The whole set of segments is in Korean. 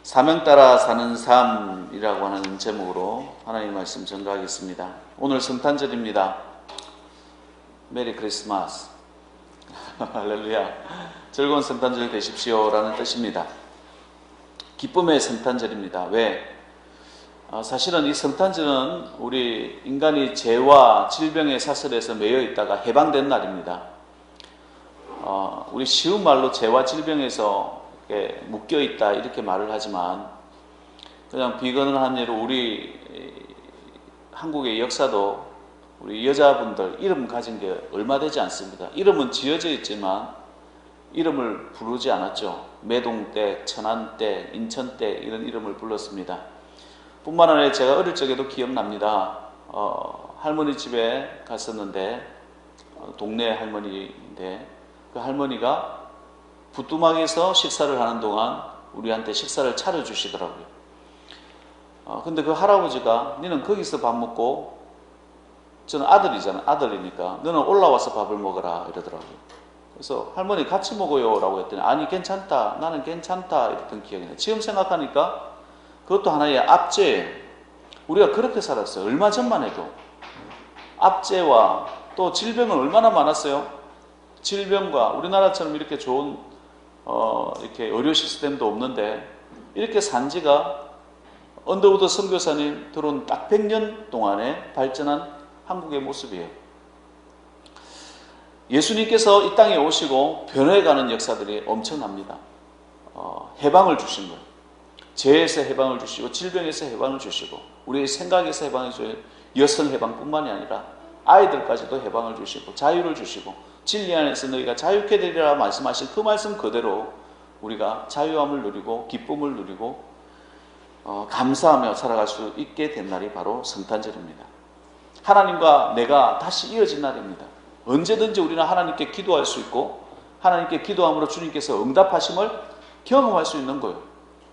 사명 따라 사는 삶이라고 하는 제목으로 하나님 말씀 전가하겠습니다. 오늘 성탄절입니다. 메리 크리스마스. 할렐루야. 즐거운 성탄절 되십시오 라는 뜻입니다. 기쁨의 성탄절입니다. 왜? 사실은 이 성탄절은 우리 인간이 죄와 질병의 사슬에서 매여 있다가 해방된 날입니다. 우리 쉬운 말로 죄와 질병에서 묶여 있다 이렇게 말을 하지만 그냥 비근한 예로 우리 한국의 역사도 우리 여자분들 이름 가진 게 얼마 되지 않습니다. 이름은 지어져 있지만 이름을 부르지 않았죠. 매동댁, 천안댁, 인천댁 이런 이름을 불렀습니다. 뿐만 아니라 제가 어릴 적에도 기억납니다. 할머니 집에 갔었는데 동네 할머니인데 그 할머니가 부뚜막에서 식사를 하는 동안 우리한테 식사를 차려주시더라고요. 근데 그 할아버지가 너는 거기서 밥 먹고 저는 아들이니까 너는 올라와서 밥을 먹어라 이러더라고요. 그래서 할머니 같이 먹어요 라고 했더니 아니 괜찮다 나는 괜찮다 이랬던 기억이 나요. 지금 생각하니까 그것도 하나의 압제예요. 우리가 그렇게 살았어요. 얼마 전만 해도 압제와 또 질병은 얼마나 많았어요. 질병과 우리나라처럼 이렇게 좋은 이렇게 의료 시스템도 없는데 이렇게 산지가 언더우드 선교사님 들어온 딱 100년 동안에 발전한 한국의 모습이에요. 예수님께서 이 땅에 오시고 변해가는 역사들이 엄청납니다. 해방을 주신 거예요. 죄에서 해방을 주시고 질병에서 해방을 주시고 우리의 생각에서 해방을 주시고 여성 해방뿐만이 아니라 아이들까지도 해방을 주시고 자유를 주시고 진리 안에서 너희가 자유케 되리라 말씀하신 그 말씀 그대로 우리가 자유함을 누리고 기쁨을 누리고 감사하며 살아갈 수 있게 된 날이 바로 성탄절입니다. 하나님과 내가 다시 이어진 날입니다. 언제든지 우리는 하나님께 기도할 수 있고 하나님께 기도함으로 주님께서 응답하심을 경험할 수 있는 거예요.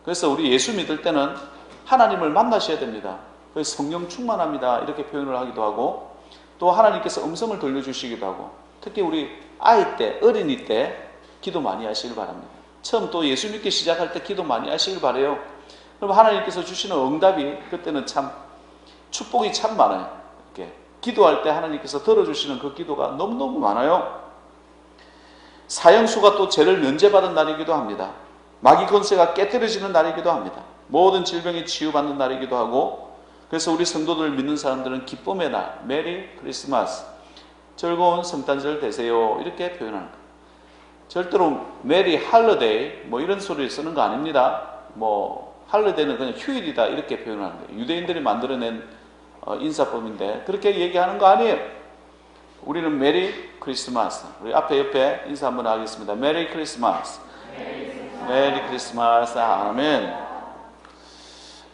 그래서 우리 예수 믿을 때는 하나님을 만나셔야 됩니다. 그래서 성령 충만합니다 이렇게 표현을 하기도 하고 또 하나님께서 음성을 들려주시기도 하고 특히 우리 아이 때 어린이 때 기도 많이 하시길 바랍니다. 처음 또 예수 믿기 시작할 때 기도 많이 하시길 바라요. 그럼 하나님께서 주시는 응답이 그때는 참 축복이 참 많아요. 이렇게 기도할 때 하나님께서 들어주시는 그 기도가 너무너무 많아요. 사형수가 또 죄를 면제받은 날이기도 합니다. 마귀 권세가 깨뜨려지는 날이기도 합니다. 모든 질병이 치유받는 날이기도 하고 그래서 우리 성도들 믿는 사람들은 기쁨의 날, 메리 크리스마스, 즐거운 성탄절 되세요 이렇게 표현하는 거예요. 절대로 메리 할러데이 뭐 이런 소리를 쓰는 거 아닙니다. 뭐 할러데이는 그냥 휴일이다 이렇게 표현하는 거예요. 유대인들이 만들어낸 인사법인데 그렇게 얘기하는 거 아니에요. 우리는 메리 크리스마스. 우리 앞에 옆에 인사 한번 하겠습니다. 메리 크리스마스. 메리 크리스마스. 아멘.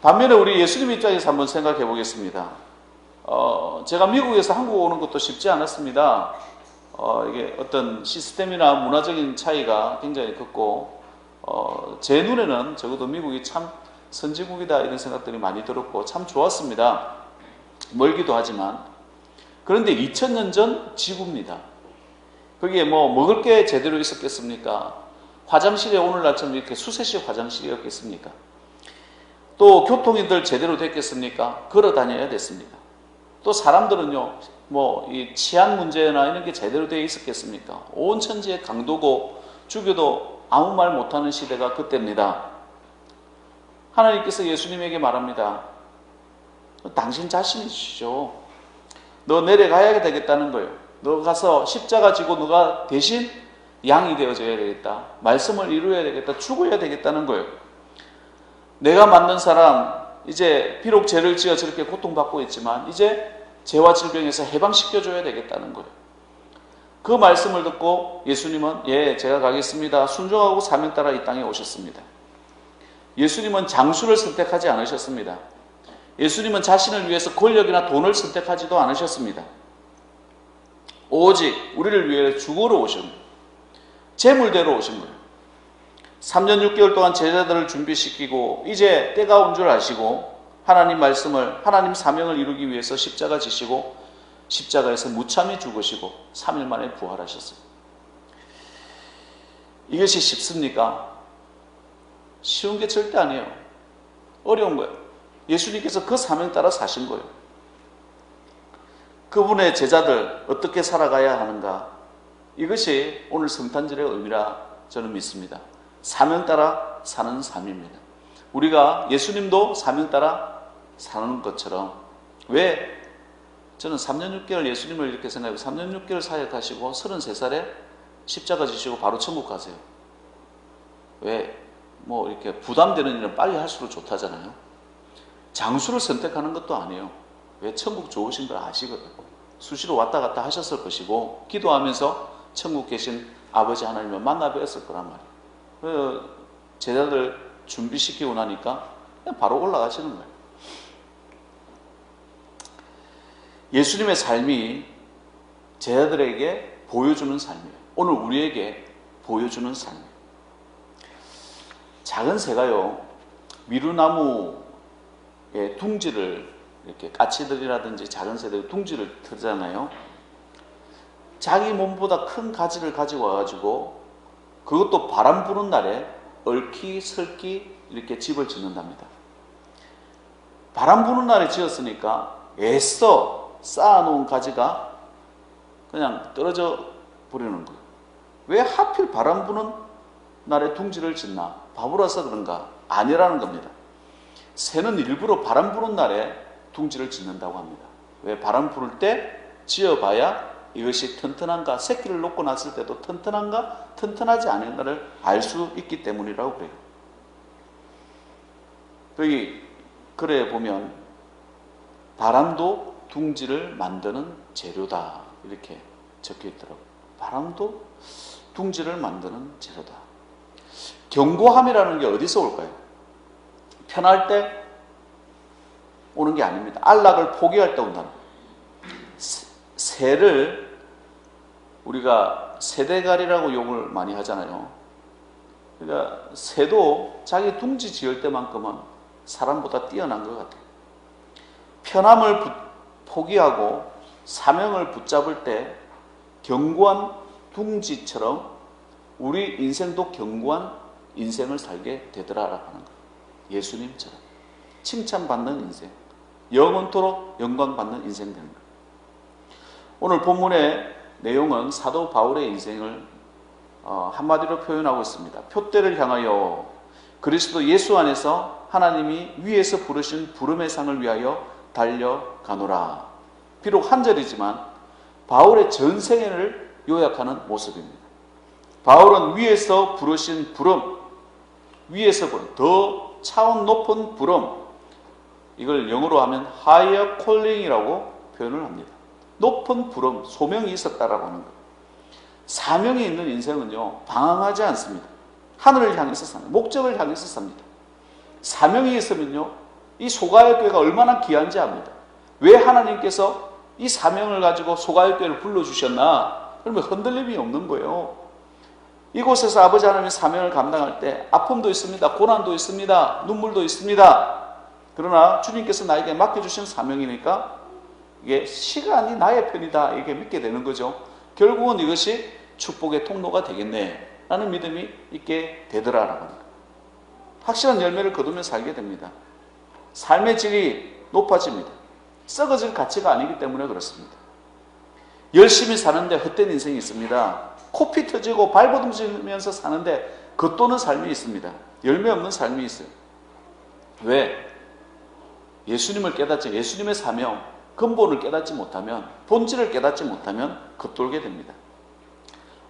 반면에 우리 예수님 입장에서 한번 생각해 보겠습니다. 제가 미국에서 한국 오는 것도 쉽지 않았습니다. 이게 어떤 시스템이나 문화적인 차이가 굉장히 컸고, 제 눈에는 적어도 미국이 참 선진국이다 이런 생각들이 많이 들었고, 참 좋았습니다. 멀기도 하지만. 그런데 2000년 전 지구입니다. 거기에 뭐 먹을 게 제대로 있었겠습니까? 화장실에 오늘날처럼 이렇게 수세식 화장실이었겠습니까? 또 교통이들 제대로 됐겠습니까? 걸어 다녀야 됐습니다. 또 사람들은요, 뭐 이 치안 문제나 이런 게 제대로 되어 있었겠습니까? 온 천지의 강도고 죽여도 아무 말 못하는 시대가 그때입니다. 하나님께서 예수님에게 말합니다. 당신 자신이시죠. 너 내려가야 되겠다는 거예요. 너 가서 십자가 지고 너가 대신 양이 되어져야 되겠다. 말씀을 이루어야 되겠다. 죽어야 되겠다는 거예요. 내가 만든 사람 이제 비록 죄를 지어 저렇게 고통받고 있지만 이제 죄와 질병에서 해방시켜줘야 되겠다는 거예요. 그 말씀을 듣고 예수님은 예 제가 가겠습니다. 순종하고 사명 따라 이 땅에 오셨습니다. 예수님은 장수를 선택하지 않으셨습니다. 예수님은 자신을 위해서 권력이나 돈을 선택하지도 않으셨습니다. 오직 우리를 위해 죽으러 오신 거예요. 제물대로 오신 거예요. 3년 6개월 동안 제자들을 준비시키고 이제 때가 온 줄 아시고 하나님 말씀을 하나님 사명을 이루기 위해서 십자가 지시고 십자가에서 무참히 죽으시고 3일 만에 부활하셨어요. 이것이 쉽습니까? 쉬운 게 절대 아니에요. 어려운 거예요. 예수님께서 그 사명 따라 사신 거예요. 그분의 제자들 어떻게 살아가야 하는가? 이것이 오늘 성탄절의 의미라 저는 믿습니다. 사명 따라 사는 삶입니다. 우리가 예수님도 사명 따라 사는 것처럼, 왜 저는 3년 6개월 예수님을 이렇게 생각하고 3년 6개월 사역하시고 33살에 십자가 지시고 바로 천국 가세요. 왜? 뭐 이렇게 부담되는 일은 빨리 할수록 좋다잖아요. 장수를 선택하는 것도 아니에요. 왜? 천국 좋으신 걸 아시거든. 수시로 왔다 갔다 하셨을 것이고 기도하면서 천국 계신 아버지 하나님을 만나 뵈었을 거란 말이에요. 제자들 준비시키고 나니까 그냥 바로 올라가시는 거예요. 예수님의 삶이 제자들에게 보여주는 삶이에요. 오늘 우리에게 보여주는 삶이에요. 작은 새가요, 미루나무의 둥지를 이렇게 까치들이라든지 작은 새들이 둥지를 트잖아요. 자기 몸보다 큰 가지를 가지고 와가지고 그것도 바람 부는 날에 얽히설키 이렇게 집을 짓는답니다. 바람 부는 날에 지었으니까 애써 쌓아놓은 가지가 그냥 떨어져 버리는 거예요. 왜 하필 바람 부는 날에 둥지를 짓나? 바보라서 그런가? 아니라는 겁니다. 새는 일부러 바람 부는 날에 둥지를 짓는다고 합니다. 왜? 바람 불을 때 지어봐야 이것이 튼튼한가, 새끼를 놓고 났을 때도 튼튼한가, 튼튼하지 않은가를 알 수 있기 때문이라고 그래요. 여기 글에 보면 바람도 둥지를 만드는 재료다 이렇게 적혀 있더라고요. 바람도 둥지를 만드는 재료다. 견고함이라는 게 어디서 올까요? 편할 때 오는 게 아닙니다. 안락을 포기할 때 온다는 거예요. 새를 우리가 새대가리라고 욕을 많이 하잖아요. 그러니까 새도 자기 둥지 지을 때만큼은 사람보다 뛰어난 것 같아요. 편함을 포기하고 사명을 붙잡을 때 견고한 둥지처럼 우리 인생도 견고한 인생을 살게 되더라라고 하는 거예요. 예수님처럼 칭찬받는 인생, 영원토록 영광받는 인생 되는 거예요. 오늘 본문의 내용은 사도 바울의 인생을 한마디로 표현하고 있습니다. 표대를 향하여 그리스도 예수 안에서 하나님이 위에서 부르신 부름의 상을 위하여 달려가노라. 비록 한 절이지만 바울의 전생애를 요약하는 모습입니다. 바울은 위에서 부르신 부름, 위에서 부름, 더 차원 높은 부름, 이걸 영어로 하면 higher calling이라고 표현을 합니다. 높은 부름, 소명이 있었다라고 하는 거예요. 사명이 있는 인생은요, 방황하지 않습니다. 하늘을 향해서 삽니다. 목적을 향해서 삽니다. 사명이 있으면요, 이 소가의 교회가 얼마나 귀한지 압니다. 왜 하나님께서 이 사명을 가지고 소가의 교회를 불러주셨나? 그러면 흔들림이 없는 거예요. 이곳에서 아버지 하나님의 사명을 감당할 때 아픔도 있습니다. 고난도 있습니다. 눈물도 있습니다. 그러나 주님께서 나에게 맡겨주신 사명이니까 이게 시간이 나의 편이다 이게 믿게 되는 거죠. 결국은 이것이 축복의 통로가 되겠네 라는 믿음이 있게 되더라라고 합니다. 확실한 열매를 거두며 살게 됩니다. 삶의 질이 높아집니다. 썩어질 가치가 아니기 때문에 그렇습니다. 열심히 사는데 헛된 인생이 있습니다. 코피 터지고 발버둥 치면서 사는데 겉도는 삶이 있습니다. 열매 없는 삶이 있어요. 왜? 예수님을 깨닫지, 예수님의 사명, 근본을 깨닫지 못하면, 본질을 깨닫지 못하면 겉돌게 됩니다.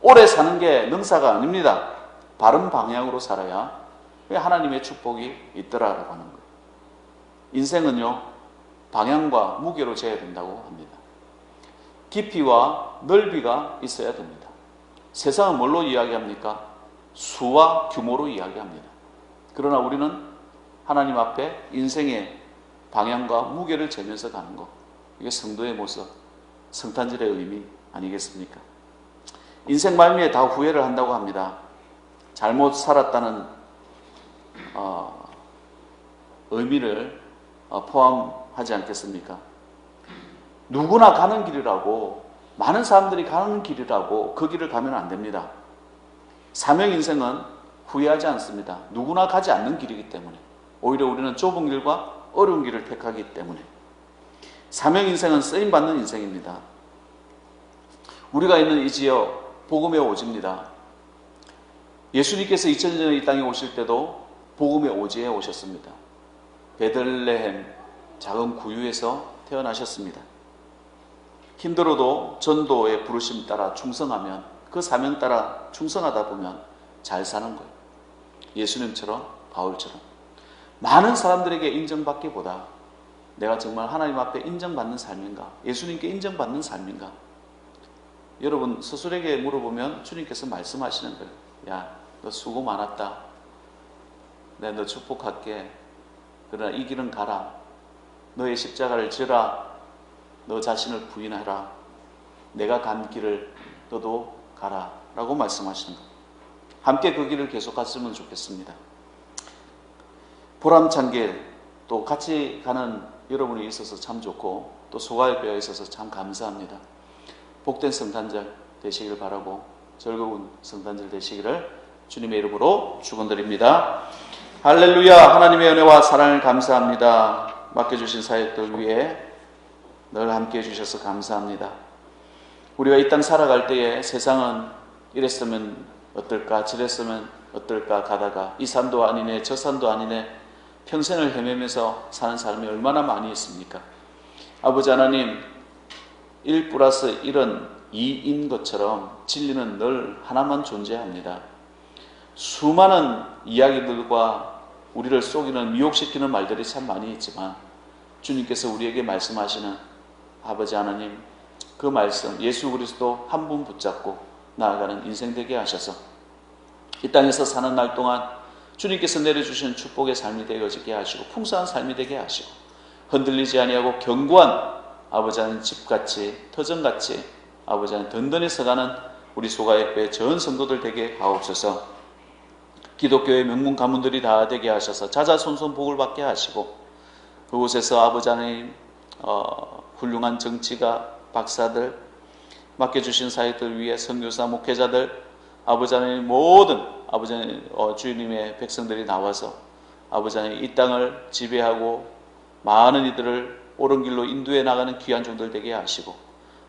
오래 사는 게 능사가 아닙니다. 바른 방향으로 살아야 하나님의 축복이 있더라라고 하는 거예요. 인생은요, 방향과 무게로 재야 된다고 합니다. 깊이와 넓이가 있어야 됩니다. 세상은 뭘로 이야기합니까? 수와 규모로 이야기합니다. 그러나 우리는 하나님 앞에 인생의 방향과 무게를 재면서 가는 것, 이게 성도의 모습, 성탄절의 의미 아니겠습니까? 인생 말미에 다 후회를 한다고 합니다. 잘못 살았다는 의미를 포함하지 않겠습니까? 누구나 가는 길이라고, 많은 사람들이 가는 길이라고 그 길을 가면 안 됩니다. 사명 인생은 후회하지 않습니다. 누구나 가지 않는 길이기 때문에. 오히려 우리는 좁은 길과 어려운 길을 택하기 때문에. 사명 인생은 쓰임받는 인생입니다. 우리가 있는 이 지역 복음의 오지입니다. 예수님께서 2000년 전에 이 땅에 오실 때도 복음의 오지에 오셨습니다. 베들레헴 작은 구유에서 태어나셨습니다. 힘들어도 전도의 부르심 따라 충성하면, 그 사명 따라 충성하다 보면 잘 사는 거예요. 예수님처럼, 바울처럼 많은 사람들에게 인정받기보다 내가 정말 하나님 앞에 인정받는 삶인가, 예수님께 인정받는 삶인가. 여러분 스스로에게 물어보면 주님께서 말씀하시는 거예요. 야, 너 수고 많았다. 내가 너 축복할게. 그러나 이 길은 가라. 너의 십자가를 져라. 너 자신을 부인하라. 내가 간 길을 너도 가라. 라고 말씀하시는 거예요. 함께 그 길을 계속 갔으면 좋겠습니다. 보람찬 길, 또 같이 가는 여러분이 있어서 참 좋고, 또 소가협회가 있어서 참 감사합니다. 복된 성탄절 되시길 바라고, 즐거운 성탄절 되시기를 주님의 이름으로 축원드립니다. 할렐루야. 하나님의 은혜와 사랑을 감사합니다. 맡겨주신 사역들 위해 늘 함께해 주셔서 감사합니다. 우리가 이 땅 살아갈 때에 세상은 이랬으면 어떨까, 저랬으면 어떨까 가다가 이 산도 아니네 저 산도 아니네 평생을 헤매면서 사는 사람이 얼마나 많이 있습니까? 아버지 하나님, 1 플러스 1은 2인 것처럼 진리는 늘 하나만 존재합니다. 수많은 이야기들과 우리를 속이는, 미혹시키는 말들이 참 많이 있지만 주님께서 우리에게 말씀하시는 아버지 하나님, 그 말씀 예수 그리스도 한 분 붙잡고 나아가는 인생 되게 하셔서 이 땅에서 사는 날 동안 주님께서 내려주신 축복의 삶이 되어지게 하시고 풍성한 삶이 되게 하시고 흔들리지 아니하고 견고한 아버지 하나님 집같이 터전같이 아버지 하나님 든든히 서가는 우리 소가협회 전 성도들 되게 하옵소서. 기독교의 명문 가문들이 다 되게 하셔서 자자손손 복을 받게 하시고 그곳에서 아버지 하나님 훌륭한 정치가 박사들, 맡겨주신 사역들 위해 선교사 목회자들, 아버지 하나님 모든 아버지 하나님 주님의 백성들이 나와서 아버지 하나님 이 땅을 지배하고 많은 이들을 옳은 길로 인도해 나가는 귀한 종들 되게 하시고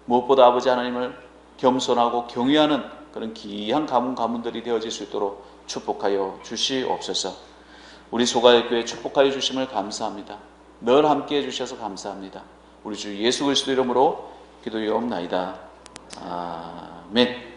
무엇보다 아버지 하나님을 겸손하고 경외하는 그런 귀한 가문들이 되어질 수 있도록 축복하여 주시옵소서. 우리 소가협교회 축복하여 주심을 감사합니다. 늘 함께해 주셔서 감사합니다. 우리 주 예수 그리스도 이름으로 기도하옵나이다. 아멘.